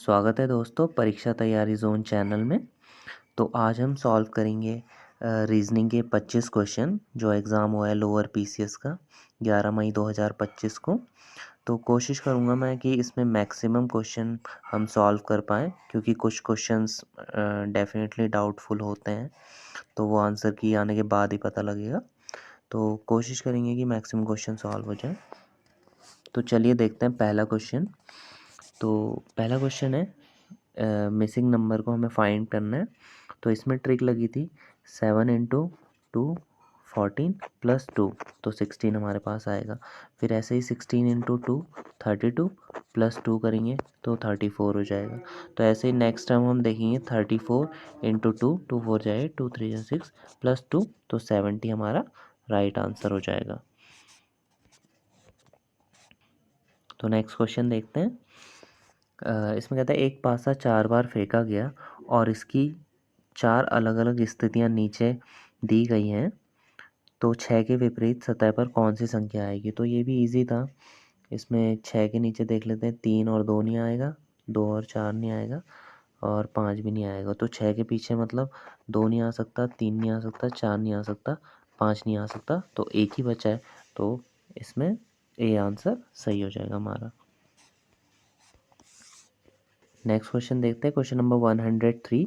स्वागत है दोस्तों परीक्षा तैयारी जोन चैनल में। तो आज हम सॉल्व करेंगे रीजनिंग के 25 क्वेश्चन जो एग्ज़ाम हुआ है लोअर पीसीएस का 11 मई 2025 को। तो कोशिश करूँगा मैं कि इसमें मैक्सिमम क्वेश्चन हम सॉल्व कर पाएँ, क्योंकि कुछ क्वेश्चंस डेफिनेटली डाउटफुल होते हैं, तो वो आंसर की आने के बाद ही पता लगेगा। तो कोशिश करेंगे कि मैक्सिमम क्वेश्चन सॉल्व हो जाए। तो चलिए देखते हैं पहला क्वेश्चन। तो पहला क्वेश्चन है मिसिंग नंबर को हमें फाइंड करना है। तो इसमें ट्रिक लगी थी 7 इंटू 2 14 प्लस 2, तो 16 हमारे पास आएगा। फिर ऐसे ही 16 इंटू 2 32 प्लस 2 करेंगे तो 34 हो जाएगा। तो ऐसे ही नेक्स्ट टाइम हम देखेंगे 34 इंटू 2 2 4 जाए 2 3 6 प्लस 2 तो 70 हमारा राइट आंसर हो जाएगा। तो नेक्स्ट क्वेश्चन देखते हैं। इसमें कहता है एक पासा 4 बार फेंका गया और इसकी 4 अलग अलग स्थितियां नीचे दी गई हैं, तो 6 के विपरीत सतह पर कौन सी संख्या आएगी। तो ये भी इजी था। इसमें 6 के नीचे देख लेते हैं, 3 और 2 नहीं आएगा, 2 और 4 नहीं आएगा, और 5 भी नहीं आएगा। तो 6 के पीछे मतलब 2 नहीं आ सकता, 3 नहीं आ सकता, 4 नहीं आ सकता, 5 नहीं आ सकता, तो एक ही बचा है। तो इसमें ए आंसर सही हो जाएगा हमारा। नेक्स्ट क्वेश्चन देखते हैं, क्वेश्चन नंबर 103।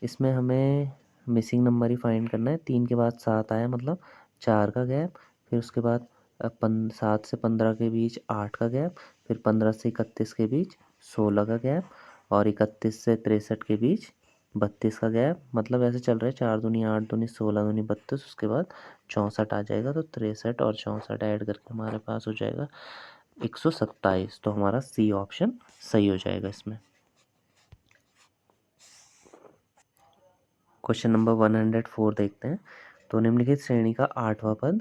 इसमें हमें मिसिंग नंबर ही फाइंड करना है। 3 के बाद 7 आया मतलब 4 का गैप, फिर उसके बाद 7 से 15 के बीच 8 का गैप, फिर 15 से 31 के बीच 16 का गैप, और 31 से 63 के बीच 32 का गैप। मतलब ऐसे चल रहा है 4 दूनी 8 दूनी 16 दूनी 32, उसके बाद 64 आ जाएगा। तो 63 और 64 ऐड करके हमारे पास हो जाएगा 127। तो हमारा सी ऑप्शन सही हो जाएगा इसमें। क्वेश्चन नंबर 104 देखते हैं। तो निम्नलिखित श्रेणी का 8वां पद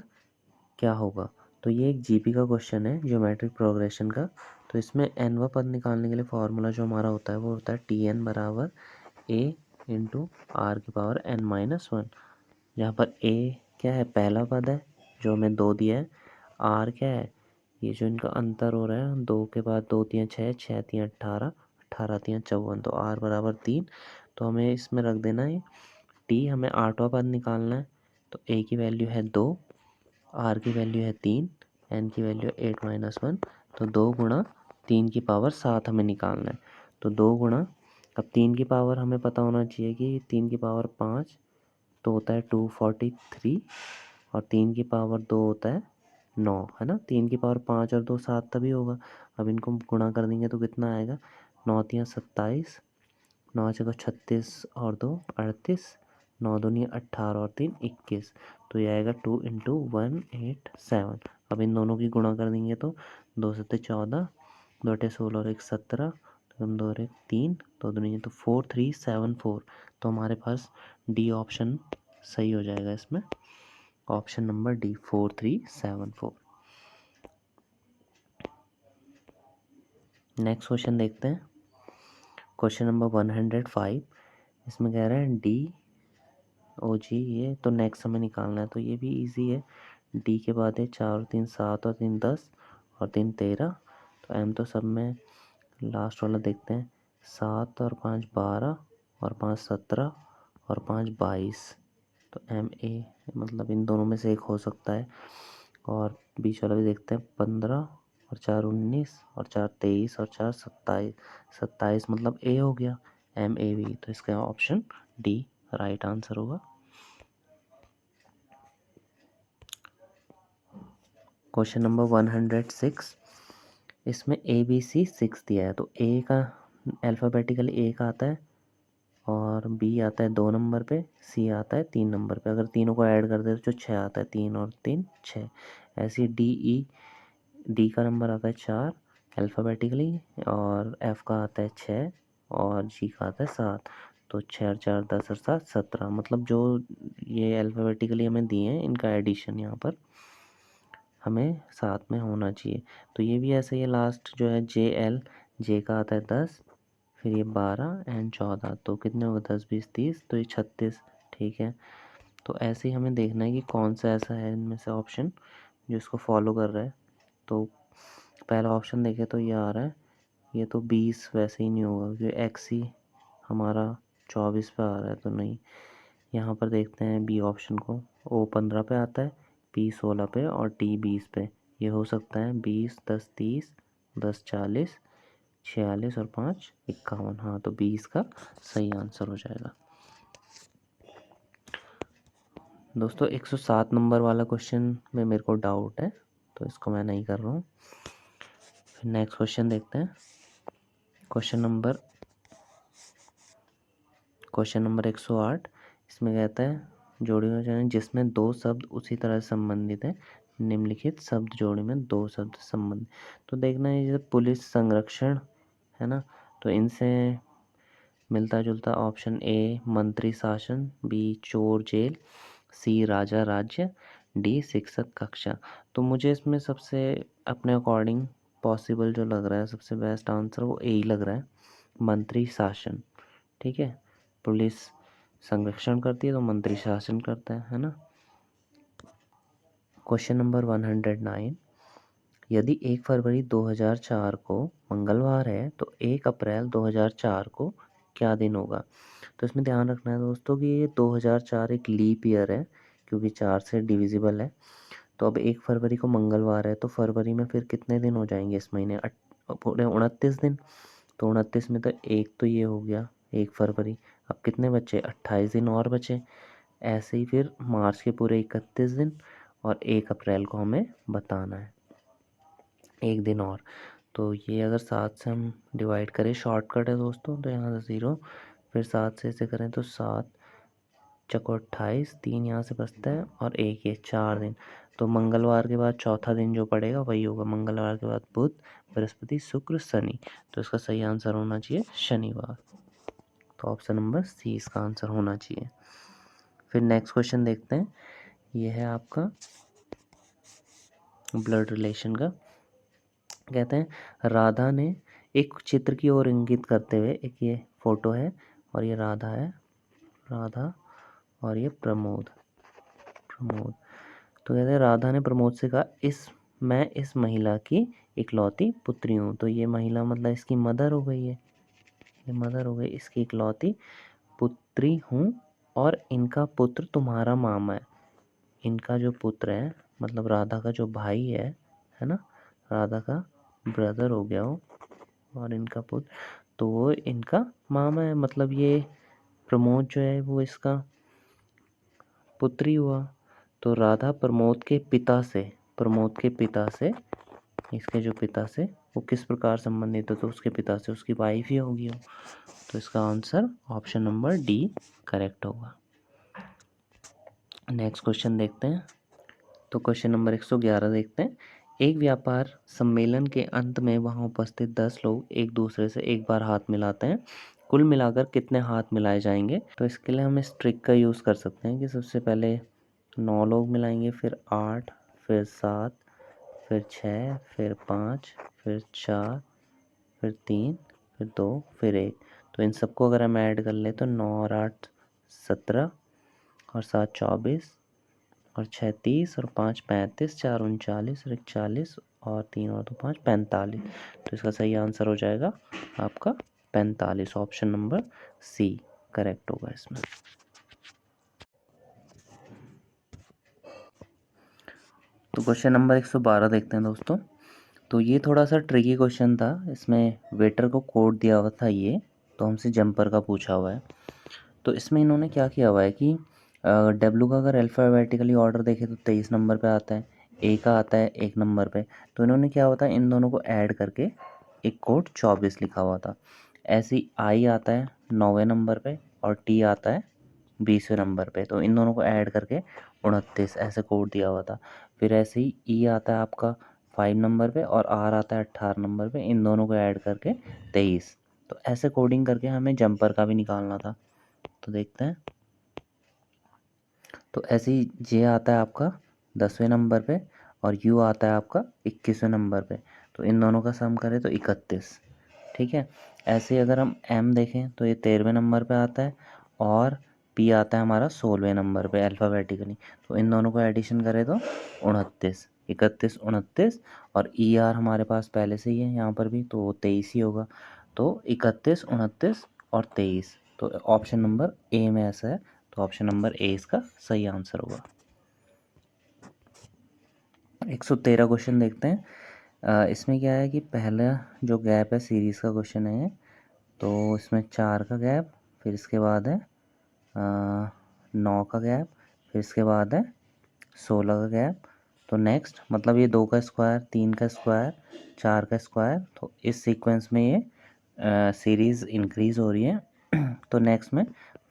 क्या होगा। तो ये एक जीपी का क्वेश्चन है, ज्योमेट्रिक प्रोग्रेशन का। तो इसमें एनवा पद निकालने के लिए फॉर्मूला जो हमारा होता है वो होता है टी एन बराबर ए इंटू आर की पावर एन माइनस 1। जहाँ पर ए क्या है, पहला पद है जो हमें 2 दिया है। आर क्या है, ये जो इनका अंतर हो रहा है, 2 के बाद 2 3 6, 6 3 18, 18 3 54, तो आर बराबर 3। तो हमें इसमें रख देना है टी, हमें 8वां पद निकालना है। तो ए की वैल्यू है 2, आर की वैल्यू है 3, एन की वैल्यू है 8 माइनस 1। तो 2 गुणा 3 की पावर 7 हमें निकालना है। तो 2 गुणा, अब 3 की पावर हमें पता होना चाहिए कि 3 की पावर 5 तो होता है 243, और 3 की पावर 2 होता है 9, है ना। 3 की पावर 5 और 2 7 तभी होगा। अब इनको गुणा कर देंगे तो कितना आएगा, 9 3 27, 9 छः 36 और 2 38, 9 दूनी 18 और 3 21। तो ये आएगा 2 इंटू 187। अब इन दोनों की गुणा कर देंगे तो 2 सत्ते 14, 2 अठे 16 और 1 17, तो हम 2 और 1 3, तो दूनी तो 4374। तो हमारे पास डी ऑप्शन सही हो जाएगा इसमें, option number D 4374। Next question देखते हैं, क्वेश्चन नंबर 105। इसमें कह रहा है डी ओ जी, ये तो नेक्स्ट हमें निकालना है। तो ये भी इजी है। डी के बाद है 4 और 3 7 और 3 10 और 3 13। तो एम तो सब में लास्ट वाला देखते हैं, 7 और 5 12 और 5 17 और 5 22। तो एम ए मतलब इन दोनों में से एक हो सकता है। और बीच वाला भी देखते हैं, 15 और 4 19 और 4 23 और 4 27, 27 मतलब ए हो गया, एम ए बी। तो इसका ऑप्शन डी राइट आंसर होगा। Question number 106। इसमें ए बी सी 6 दिया है। तो ए का अल्फ़ाबेटिकली ए का आता है, और बी आता है 2 नंबर पे, सी आता है 3 नंबर पे। अगर तीनों को ऐड कर दे तो 6 आता है, 3 और 3 6। ऐसे डी ई, डी का नंबर आता है 4 अल्फ़ाबेटिकली, और एफ़ का आता है 6, और जी का आता है 7। तो 6 और 4 10 और 7 17। मतलब जो ये अल्फ़ाबेटिकली हमें दिए हैं इनका एडिशन यहाँ पर हमें साथ में होना चाहिए। तो ये भी ऐसे ही है। लास्ट जो है जे एल, जे का आता है 10, फिर ये 12 एंड 14। तो कितने होगा, 10 20 30, तो ये 36। ठीक है। तो ऐसे ही हमें देखना है कि कौन सा ऐसा है इनमें से ऑप्शन जो इसको फॉलो कर रहा है। तो पहला ऑप्शन देखें तो ये आ रहा है, ये तो 20 वैसे ही नहीं होगा क्योंकि एक्स ही हमारा 24 पे आ रहा है, तो नहीं। यहाँ पर देखते हैं बी ऑप्शन को। ओ 15 पे आता है, पी 16 पे और टी 20 पे। ये हो सकता है 20, 10 30, 10 40, 46 और 5 51। हाँ, तो 20 का सही आंसर हो जाएगा। दोस्तों 107 नंबर वाला क्वेश्चन में मेरे को डाउट है, तो इसको मैं नहीं कर रहा हूँ। फिर नेक्स्ट क्वेश्चन देखते हैं। Question number 108। इसमें कहता है जोड़ी में जाने जिसमें दो शब्द उसी तरह से संबंधित हैं, निम्नलिखित शब्द जोड़ी में दो शब्द संबंधित। तो देखना है जैसे पुलिस संरक्षण है ना, तो इनसे मिलता जुलता ऑप्शन ए मंत्री शासन, बी चोर जेल, सी राजा राज्य, डी शिक्षक कक्षा। तो मुझे इसमें सबसे अपने अकॉर्डिंग पॉसिबल जो लग रहा है, सबसे बेस्ट आंसर वो ए ही लग रहा है, मंत्री शासन। ठीक है, पुलिस संरक्षण करती है तो मंत्री शासन करता है ना। Question number 109। यदि 1 फरवरी 2004 को मंगलवार है तो 1 अप्रैल 2004 को क्या दिन होगा। तो इसमें ध्यान रखना है दोस्तों कि ये 2004 एक लीप ईयर है, क्योंकि 4 से डिविजिबल है। तो अब 1 फरवरी को मंगलवार है तो फरवरी में फिर कितने दिन हो जाएंगे इस महीने, पूरे 29 दिन। तो 29 में तो एक तो ये हो गया 1 फरवरी। अब कितने बचे, 28 दिन और बचे। ऐसे ही फिर मार्च के पूरे 31 दिन और 1 अप्रैल को हमें बताना है, एक दिन और। तो ये अगर 7 से हम डिवाइड करें, शॉर्टकट है दोस्तों, तो यहाँ से 0, फिर 7 से ऐसे करें तो 7 चको 28, 3 यहाँ से बचता है और 1 ये 4 दिन। तो मंगलवार के बाद चौथा दिन जो पड़ेगा वही होगा, मंगलवार के बाद बुध, बृहस्पति, शुक्र, शनि। तो इसका सही आंसर होना चाहिए शनिवार। तो ऑप्शन नंबर सी इसका आंसर होना चाहिए। फिर नेक्स्ट क्वेश्चन देखते हैं। ये है आपका ब्लड रिलेशन का। कहते हैं राधा ने एक चित्र की ओर इंगित करते हुए, एक ये फोटो है और ये राधा है, राधा और ये प्रमोद, प्रमोद। तो कहते हैं राधा ने प्रमोद से कहा मैं इस महिला की इकलौती पुत्री हूँ। तो ये महिला मतलब इसकी मदर हो गई है, ये मदर हो गई, इसकी इकलौती पुत्री हूँ और इनका पुत्र तुम्हारा मामा है। इनका जो पुत्र है मतलब राधा का जो भाई है ना, राधा का ब्रदर हो गया वो, और इनका पुत्र, तो वो इनका मामा है। मतलब ये प्रमोद जो है वो इसका पुत्री हुआ। तो राधा प्रमोद के पिता से, प्रमोद के पिता से, इसके जो पिता से वो किस प्रकार संबंधित है, तो उसके पिता से उसकी वाइफ ही होगी वो। तो इसका answer option number D correct होगा। नेक्स्ट क्वेश्चन देखते हैं। तो क्वेश्चन नंबर 111 देखते हैं। एक व्यापार सम्मेलन के अंत में वहां उपस्थित 10 लोग एक दूसरे से एक बार हाथ मिलाते हैं, कुल मिलाकर कितने हाथ मिलाए जाएंगे। तो इसके लिए हम इस ट्रिक का यूज़ कर सकते हैं कि सबसे पहले 9 लोग मिलाएंगे, फिर 8, फिर 7, फिर 6, फिर 5, फिर 4, फिर 3, फिर 2, फिर 1। तो इन सबको अगर हम ऐड कर लें तो 9 और 8 17 और 7 24 और 6 30 और 5 35, 4 39 और 41 और 3 और 2 5 45। तो इसका सही आंसर हो जाएगा आपका 45। ऑप्शन नंबर सी करेक्ट होगा इसमें। तो क्वेश्चन नंबर 112 देखते हैं दोस्तों। तो ये थोड़ा सा ट्रिकी क्वेश्चन था, इसमें वेटर को कोड दिया हुआ था ये, तो हमसे जंपर का पूछा हुआ है। तो इसमें इन्होंने क्या किया हुआ है कि डब्लू का अगर अल्फ़ाबेटिकली ऑर्डर देखें तो 23 नंबर पे आता है, ए का आता है 1 नंबर पे। तो इन्होंने क्या होता है इन दोनों को ऐड करके एक कोड 24 लिखा हुआ था। ऐसे ही आई आता है 9वें नंबर पे और टी आता है 20वें नंबर पे, तो इन दोनों को ऐड करके 29 ऐसे कोड दिया हुआ था। फिर ऐसे ही ई आता है आपका 5 नंबर पे और आर आता है 18 नंबर पे, इन दोनों को ऐड करके 23। तो ऐसे कोडिंग करके हमें जंपर का भी निकालना था। तो देखते हैं। तो ऐसे ही जे आता है आपका 10वें नंबर पे और यू आता है आपका 21वें नंबर पे, तो इन दोनों का सम करें तो 31। ठीक है, ऐसे ही अगर हम एम देखें तो ये 13वें नंबर पे आता है और पी आता है हमारा 16वें नंबर पे अल्फ़ाबेटिकली, तो इन दोनों को एडिशन करें तो 29। 31, 29 और ई आर हमारे पास पहले से ही है यहाँ पर भी, तो 23 ही होगा। तो 31, 29 और 23, तो ऑप्शन नंबर ए में ऐसा है, तो ऑप्शन नंबर ए इसका सही आंसर होगा। 113 क्वेश्चन देखते हैं। इसमें क्या है कि पहला जो गैप है सीरीज़ का क्वेश्चन है, तो इसमें 4 का गैप, फिर इसके बाद है 9 का गैप, फिर इसके बाद है 16 का गैप। तो नेक्स्ट मतलब ये 2 का स्क्वायर, 3 का स्क्वायर, 4 का स्क्वायर, तो इस सीक्वेंस में ये सीरीज़ इंक्रीज़ हो रही है। तो नेक्स्ट में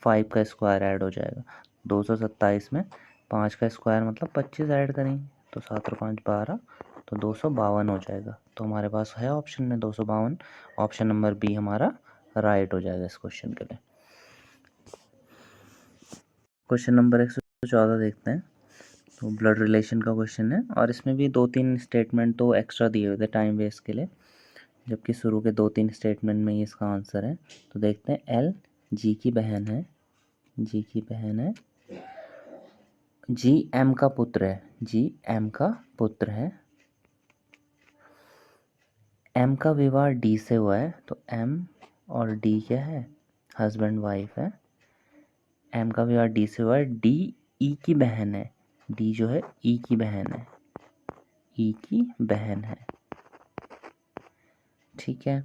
5 का स्क्वायर ऐड हो जाएगा। 227 में 5 का स्क्वायर मतलब 25 ऐड करेंगे, तो 7 और 5 12, तो 252 हो जाएगा। तो हमारे पास है ऑप्शन में 252, ऑप्शन नंबर बी हमारा राइट हो जाएगा इस क्वेश्चन के लिए। क्वेश्चन नंबर 114 देखते हैं। तो ब्लड रिलेशन का क्वेश्चन है और इसमें भी 2-3 स्टेटमेंट तो एक्स्ट्रा दिए हुए थे टाइम वेस्ट के लिए, जबकि शुरू के 2-3 स्टेटमेंट में ही इसका आंसर है। तो देखते हैं, एल जी की बहन है, जी की बहन है, जी एम का पुत्र है, जी एम का पुत्र है, एम का विवाह डी से हुआ है, तो एम और डी क्या है, हस्बैंड वाइफ है। एम का विवाह डी से हुआ है, डी ई की बहन है, डी जो है ई की बहन है, ई की बहन है, ठीक है।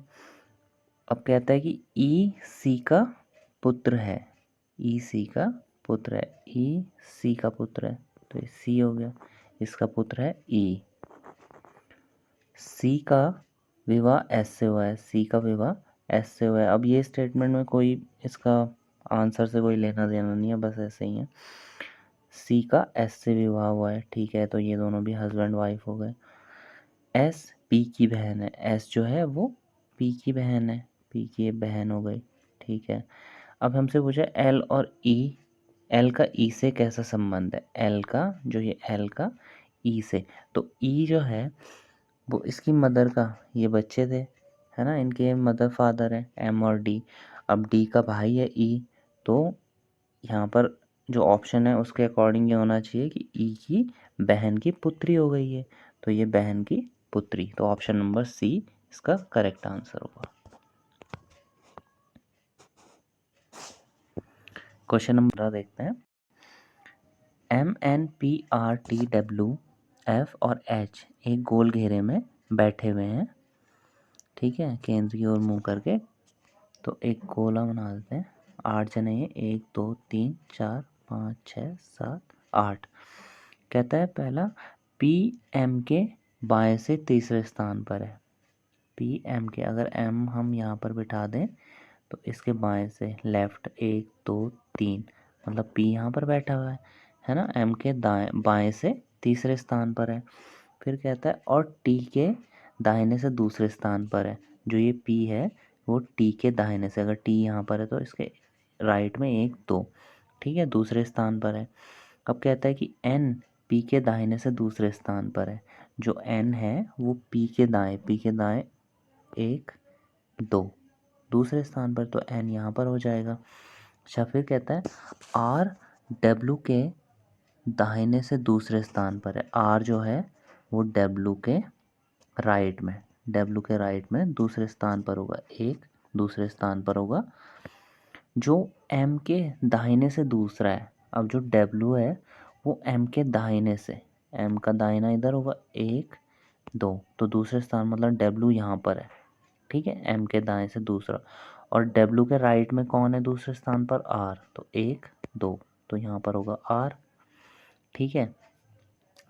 अब कहता है कि ई सी का पुत्र है, ई सी का पुत्र है, ई सी का पुत्र है, तो ये सी हो गया, इसका पुत्र है ई। सी का विवाह एस से हुआ है, सी का विवाह एस से हुआ है। अब ये स्टेटमेंट में कोई इसका आंसर से कोई लेना देना नहीं है, बस ऐसे ही है। सी का एस से विवाह हुआ है, ठीक है, तो ये दोनों भी हस्बैंड वाइफ हो गए। एस पी की बहन है, एस जो है वो पी की बहन है, पी की बहन हो गई, ठीक है। अब हमसे पूछा एल और ई, एल का ई से कैसा संबंध है, एल का जो ये एल का ई से, तो ई जो है वो इसकी मदर का, ये बच्चे थे है ना, इनके मदर फादर है एम और डी। अब डी का भाई है ई, तो यहाँ पर जो ऑप्शन है उसके अकॉर्डिंग ये होना चाहिए कि ई की बहन की पुत्री हो गई है, तो ये बहन की पुत्री, तो ऑप्शन नंबर सी इसका करेक्ट आंसर होगा। क्वेश्चन नंबर देखते हैं। M N P R T W F और एच एक गोल घेरे में बैठे हुए हैं, ठीक है, केंद्र की ओर मुंह करके। तो एक गोला बना देते हैं, 8 जने हैं, 1 2 3 4 5 6 7 8। कहता है पहला पी एम के बाएं से तीसरे स्थान पर है, पी एम के, अगर एम हम यहाँ पर बिठा दें तो इसके बाएं से लेफ्ट 1 2 3, मतलब पी यहाँ पर बैठा हुआ है ना, एम के दाएं बाएं से तीसरे स्थान पर है। फिर कहता है और टी के दाहिने से दूसरे स्थान पर है, जो ये पी है वो टी के दाहिने से, अगर टी यहाँ पर है तो इसके राइट में 1 2, ठीक है, दूसरे स्थान पर है। अब कहता है कि एन पी के दाहिने से दूसरे स्थान पर है, जो एन है वो पी के दाएं 1 2 दूसरे स्थान पर, तो एन यहाँ पर हो जाएगा। अच्छा, फिर कहता है आर डब्ल्यू के दाहिने से दूसरे स्थान पर है, आर जो है वो डब्ल्यू के राइट में, डब्ल्यू के राइट में दूसरे स्थान पर होगा, एक दूसरे स्थान पर होगा। जो एम के दाहिने से दूसरा है, अब जो डब्ल्यू है वो एम के दाहिने से, एम का दाहिना इधर होगा 1 2, तो दूसरे स्थान मतलब डब्ल्यू यहाँ पर है, ठीक है, एम के दाएं से दूसरा। और डब्ल्यू के राइट में कौन है दूसरे स्थान पर, आर, तो 1 2, तो यहाँ पर होगा आर, ठीक है।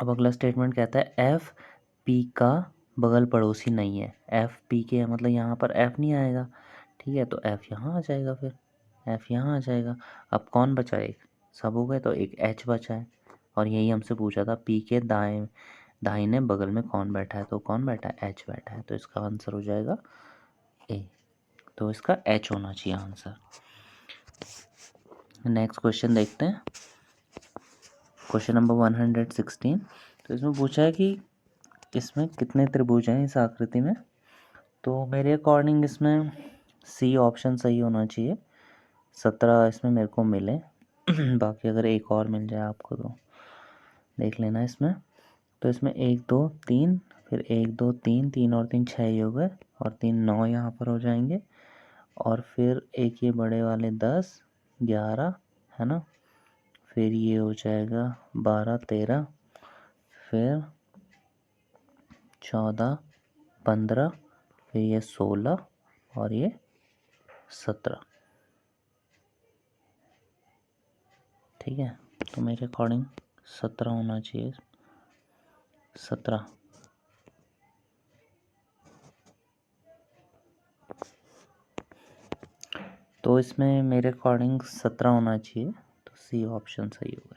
अब अगला स्टेटमेंट कहता है एफ पी का बगल पड़ोसी नहीं है, एफ पी के मतलब यहाँ पर एफ नहीं आएगा, ठीक है, तो एफ यहाँ आ जाएगा, फिर एफ यहाँ आ जाएगा। अब कौन बचा, एक, सब हो गए, तो एक एच बचा है, और यही हमसे पूछा था पी के दाहिने बगल में कौन बैठा है, तो कौन बैठा है, एच बैठा है, तो इसका आंसर हो जाएगा ए, तो इसका एच होना चाहिए आंसर। नेक्स्ट क्वेश्चन देखते हैं, क्वेश्चन नंबर 116। तो इसमें पूछा है कि इसमें कितने त्रिभुज हैं इस आकृति में, तो मेरे अकॉर्डिंग इसमें सी ऑप्शन सही होना चाहिए, 17 इसमें मेरे को मिले। बाकी अगर एक और मिल जाए आपको तो देख लेना इसमें। तो इसमें 1 2 3, फिर 1 2 3, 3 और 3 6 ही हो गए, और 3 9 यहाँ पर हो जाएंगे, और फिर एक ये बड़े वाले 10 11 है ना, फिर ये हो जाएगा 12 13, फिर 14 15, फिर ये 16 और ये 17। ठीक है, तो मेरे अकॉर्डिंग 17 होना चाहिए, 17। तो इसमें मेरे अकॉर्डिंग 17 होना चाहिए, तो सी ऑप्शन सही होगा।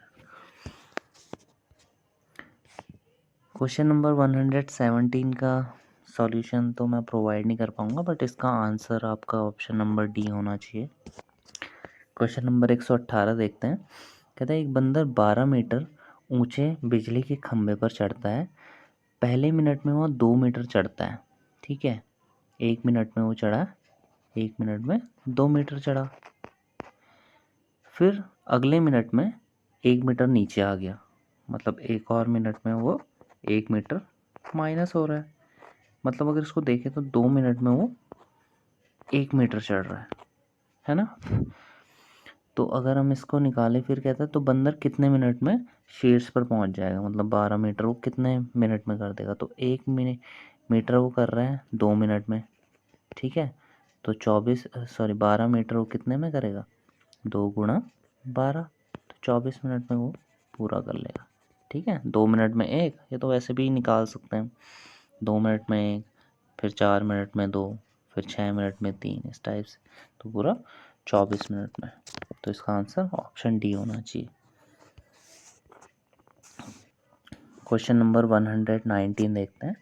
क्वेश्चन नंबर 117 का सॉल्यूशन तो मैं प्रोवाइड नहीं कर पाऊँगा, बट इसका आंसर आपका ऑप्शन नंबर डी होना चाहिए। क्वेश्चन नंबर 118 देखते हैं। कहता है एक बंदर 12 मीटर ऊंचे बिजली के खंभे पर चढ़ता है। पहले मिनट में वो 2 मीटर चढ़ता है। ठीक है, 1 मिनट में वो चढ़ा, 1 मिनट में 2 मीटर चढ़ा। फिर अगले मिनट में 1 मीटर नीचे आ गया, मतलब एक और मिनट में वो 1 मीटर माइनस हो रहा है। मतलब अगर इसको देखें तो 2 मिनट में वो 1 मीटर चढ़ रहा है ना। तो अगर हम इसको निकालें, फिर कहता है तो बंदर कितने मिनट में शीर्ष पर पहुंच जाएगा, मतलब 12 मीटर वो कितने मिनट में कर देगा। तो 1 मीटर वो कर रहा है 2 मिनट में। ठीक है, तो 12 मीटर वो कितने में करेगा, 2 गुणा 12, तो 24 मिनट में वो पूरा कर लेगा। ठीक है, 2 मिनट में 1, ये तो वैसे भी निकाल सकते हैं, 2 मिनट में 1, फिर 4 मिनट में 2, फिर 6 मिनट में 3, इस टाइप से, तो पूरा 24 मिनट में। तो इसका आंसर ऑप्शन डी होना चाहिए। क्वेश्चन नंबर 119 देखते हैं।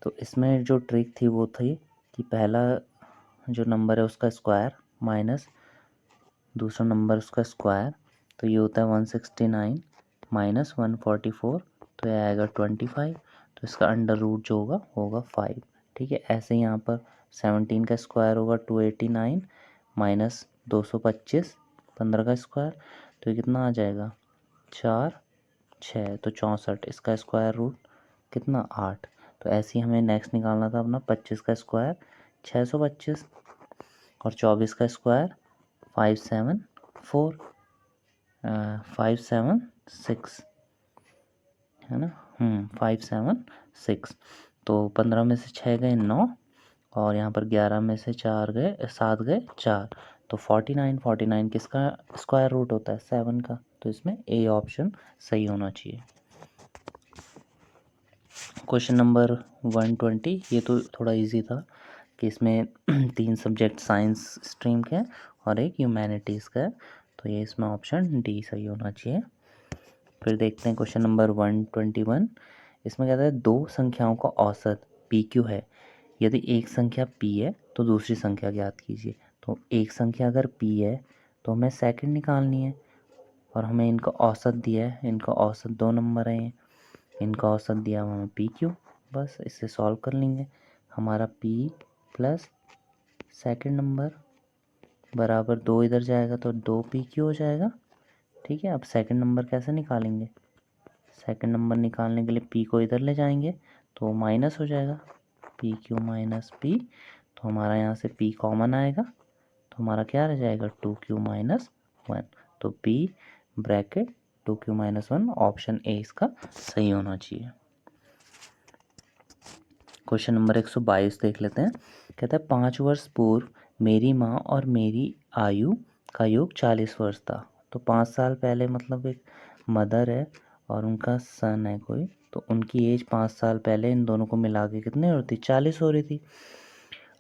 तो इसमें जो ट्रिक थी वो थी कि पहला जो नंबर है उसका स्क्वायर माइनस दूसरा नंबर उसका स्क्वायर, तो ये होता है 169 माइनस 144, तो ये आएगा 25, तो इसका अंडर रूट जो होगा 5। ठीक है, ऐसे ही यहाँ पर 17 का स्क्वायर होगा 289 माइनस 225, 15 का स्क्वायर, तो ये कितना आ जाएगा 4 6, तो 64, इसका स्क्वायर रूट कितना 8। तो ऐसे ही हमें नेक्स्ट निकालना था अपना 25 का स्क्वायर 625, और 24 का स्क्वायर 574 576 है ना, 576। तो 15 में से 6 गए 9, और यहाँ पर 11 में से 7 गए 4, तो 49 किसका स्क्वायर रूट होता है 7 का, तो इसमें ए ऑप्शन सही होना चाहिए। क्वेश्चन नंबर 120, ये तो थोड़ा इजी था कि इसमें 3 सब्जेक्ट साइंस स्ट्रीम के हैं और एक ह्यूमैनिटीज़ का है, तो ये इसमें ऑप्शन डी सही होना चाहिए। फिर देखते हैं क्वेश्चन नंबर 121। इसमें कहता है दो संख्याओं का औसत पी क्यू है। यदि एक संख्या पी है तो दूसरी संख्या ज्ञात कीजिए। तो एक संख्या अगर पी है तो हमें सेकंड निकालनी है, और हमें इनका औसत दिया है, इनका औसत 2 नंबर है, इनका औसत दिया हुआ हमें पी क्यू। बस इससे सॉल्व कर लेंगे। हमारा पी प्लस सेकंड नंबर बराबर 2 इधर जाएगा तो 2 पी क्यू हो जाएगा। ठीक है, अब सेकंड नंबर कैसे निकालेंगे, सेकंड नंबर निकालने के लिए पी को इधर ले जाएंगे तो माइनस हो जाएगा, पी क्यू माइनस पी, तो हमारा यहाँ से पी कॉमन आएगा, तो हमारा क्या रह जाएगा 2q माइनस 1। तो P bracket 2q minus 1, option A इसका सही होना चाहिए। क्वेश्चन नंबर 122 देख लेते हैं। कहता है 5 वर्ष पूर्व मेरी माँ और मेरी आयु का योग 40 वर्ष था। तो 5 साल पहले मतलब एक मदर है और उनका सन है कोई, तो उनकी एज 5 साल पहले इन दोनों को मिला के कितनी हो रही थी 40 हो रही थी।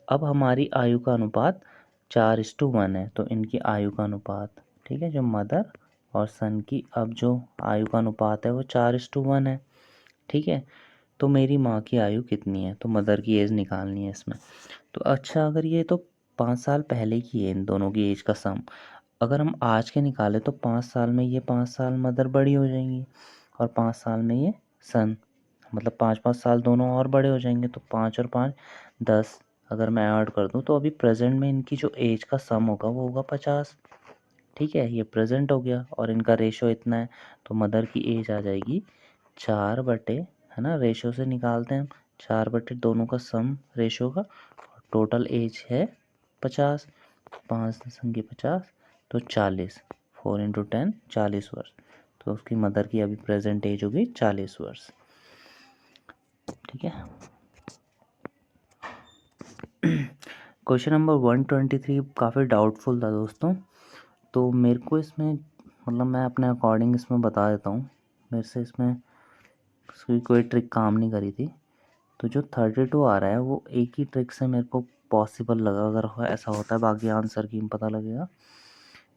अब हमारी आयु का अनुपात 4:1 है, तो इनकी आयु का अनुपात, ठीक है, जो मदर और सन की अब जो आयु का अनुपात है वो 4:1 है। ठीक है, तो मेरी माँ की आयु कितनी है, तो मदर की एज निकालनी है इसमें। तो अच्छा, अगर ये तो 5 साल पहले की है इन दोनों की एज का सम, अगर हम आज के निकालें तो 5 साल में ये 5 साल मदर बड़ी हो जाएंगी और 5 साल में ये सन, मतलब 5-5 साल दोनों और बड़े हो जाएंगे, तो 5 और 5 10, अगर मैं ऐड कर दूं तो अभी प्रेजेंट में इनकी जो एज का सम होगा वो होगा 50। ठीक है, ये प्रेजेंट हो गया और इनका रेशो इतना है, तो मदर की एज आ जाएगी 4 है ना, रेशो से निकालते हैं हम, 4 दोनों का सम रेशो का, टोटल एज है 50, 5×50 तो 40, 4 × 10 40 वर्ष। तो उसकी मदर की अभी प्रेजेंट एज होगी 40 वर्ष। ठीक है। क्वेश्चन नंबर 123 काफ़ी डाउटफुल था दोस्तों, तो मेरे को इसमें मतलब मैं अपने अकॉर्डिंग इसमें बता देता हूँ, मेरे से इसमें कोई ट्रिक काम नहीं करी थी। तो जो 32 आ रहा है वो एक ही ट्रिक से मेरे को पॉसिबल लगा, अगर ऐसा होता है बाकी आंसर की पता लगेगा,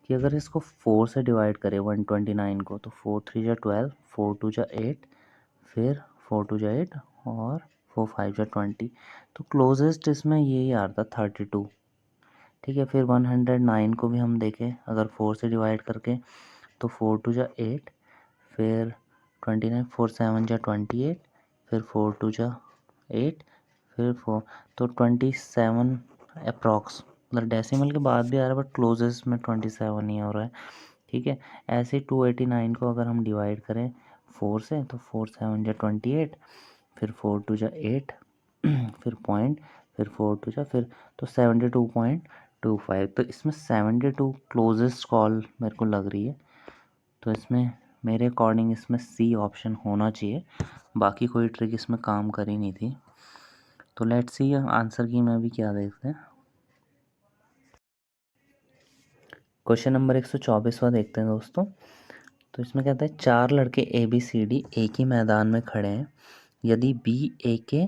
कि अगर इसको 4 से डिवाइड करें 129 को, तो 4 3 जा 12, 4 2 जा 8, फिर 4 2 जा 8 और 4 5 जा 20, तो क्लोजेस्ट इसमें यही आ रहा था 32। ठीक है, फिर 109 को भी हम देखें अगर 4 से डिवाइड करके, तो 4 2 जा 8, फिर 29, 4 7 जा 28, फिर 4 2 जा 8, फिर 4, तो 27 अप्रॉक्स, मतलब डेसिमल के बाद भी आ रहा है बट क्लोजेस्ट में 27 ही हो रहा है। ठीक है, ऐसे 289 को अगर हम डिवाइड करें 4 से, तो 4 7 जा 28, फिर 4 2 जा 8, फिर पॉइंट, फिर 4 2 जा, फिर तो 72.25, तो इसमें 72 क्लोजेस्ट कॉल मेरे को लग रही है। तो इसमें मेरे अकॉर्डिंग इसमें सी ऑप्शन होना चाहिए, बाकी कोई ट्रिक इसमें काम करी नहीं थी। तो लेट्स सी आंसर की में अभी क्या देखते हैं। क्वेश्चन नंबर 124वां देखते हैं दोस्तों। तो इसमें कहता है 4 लड़के ABCD एक ही मैदान में खड़े हैं, यदि BA के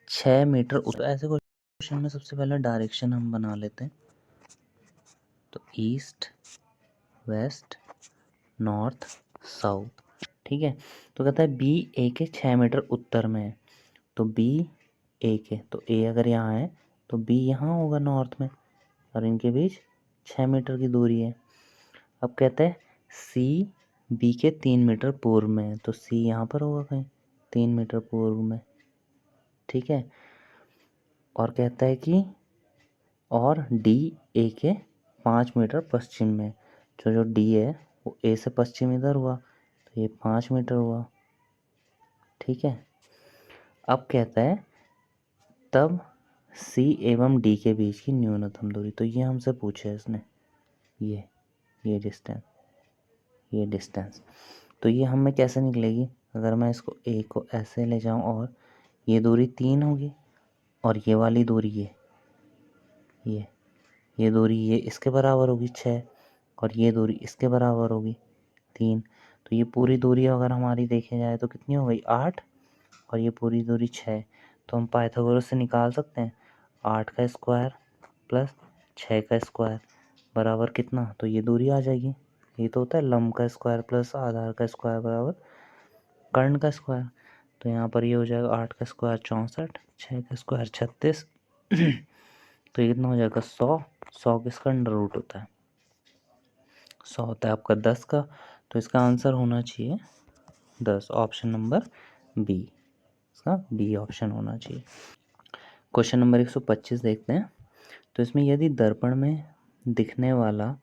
6 मीटर तो ऐसे क्वेश्चन में सबसे पहले डायरेक्शन हम बना लेते हैं। तो ईस्ट, वेस्ट, नॉर्थ, साउथ। ठीक है, तो कहता है BA के 6 मीटर उत्तर में है, तो BA के, तो A अगर यहाँ है तो B यहाँ होगा नॉर्थ में, और इनके बीच 6 मीटर की दूरी है। अब कहता है C B के 3 मीटर पूर्व में है, तो C यहाँ पर होगा कहीं 3 मीटर पूर्व में। ठीक है, और कहता है कि और D A के 5 मीटर पश्चिम में, जो D है वो A से पश्चिम इधर हुआ, तो ये 5 मीटर हुआ। ठीक है, अब कहता है तब C एवं D के बीच की न्यूनतम दूरी, तो ये हमसे पूछा है इसने, ये डिस्टेंस, तो ये हमें कैसे निकलेगी, अगर मैं इसको A को ऐसे ले जाऊं और ये दूरी 3 होगी, और ये वाली दूरी ये दूरी ये इसके बराबर होगी 6, और ये दूरी इसके बराबर होगी 3, तो ये पूरी दूरी अगर हमारी देखी जाए तो कितनी हो गई 8, और ये पूरी दूरी 6, तो हम पाइथागोरस से निकाल सकते हैं 8 का स्क्वायर प्लस 6 का स्क्वायर बराबर कितना, तो ये दूरी आ जाएगी। ये तो होता है लंब का स्क्वायर प्लस आधार का स्क्वायर बराबर कर्ण का स्क्वायर, तो यहाँ पर ये हो जाएगा 8 का स्क्वायर 64, 6 का स्क्वायर 36, तो ये कितना हो जाएगा 100 किसका अंडर रूट होता है, 100 होता है आपका 10 का, तो इसका आंसर होना चाहिए 10, ऑप्शन नंबर बी, इसका बी ऑप्शन होना चाहिए। क्वेश्चन नंबर 125 देखते हैं। तो इसमें यदि दर्पण में दिखने वाला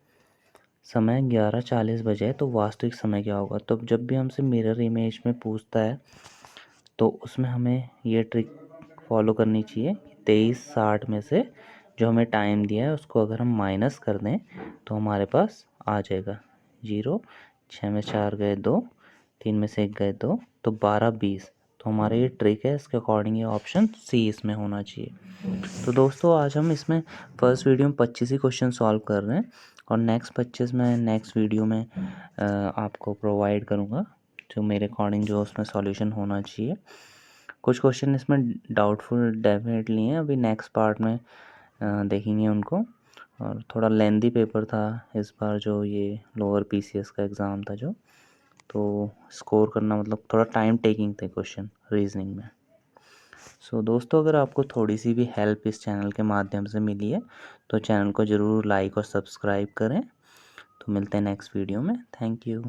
समय 11:40 बजे है, तो वास्तविक समय क्या होगा। तो जब भी हमसे मिरर इमेज में पूछता है तो उसमें हमें ये ट्रिक फॉलो करनी चाहिए, 23:60 में से जो हमें टाइम दिया है उसको अगर हम माइनस कर दें तो हमारे पास आ जाएगा 0, 6 में 4 गए 2, 3 में से 1 गए 2, तो 12:20, तो हमारा ये ट्रिक है, इसके अकॉर्डिंग ये ऑप्शन सी इसमें होना चाहिए। तो दोस्तों आज हम इसमें फर्स्ट वीडियो में 25 ही क्वेश्चन सॉल्व कर रहे हैं, और नेक्स्ट 25 मैं नेक्स्ट वीडियो में आपको प्रोवाइड करूँगा, जो मेरे अकॉर्डिंग जो उसमें सॉल्यूशन होना चाहिए। कुछ क्वेश्चन इसमें डाउटफुल डेफिनेटली हैं, अभी नेक्स्ट पार्ट में देखेंगे उनको, और थोड़ा लेंदी पेपर था इस बार जो ये लोअर PCS का एग्ज़ाम था जो, तो स्कोर करना मतलब थोड़ा टाइम टेकिंग थे क्वेश्चन रीजनिंग में। सो दोस्तों अगर आपको थोड़ी सी भी हेल्प इस चैनल के माध्यम से मिली है तो चैनल को ज़रूर लाइक और सब्सक्राइब करें। तो मिलते हैं नेक्स्ट वीडियो में, थैंक यू।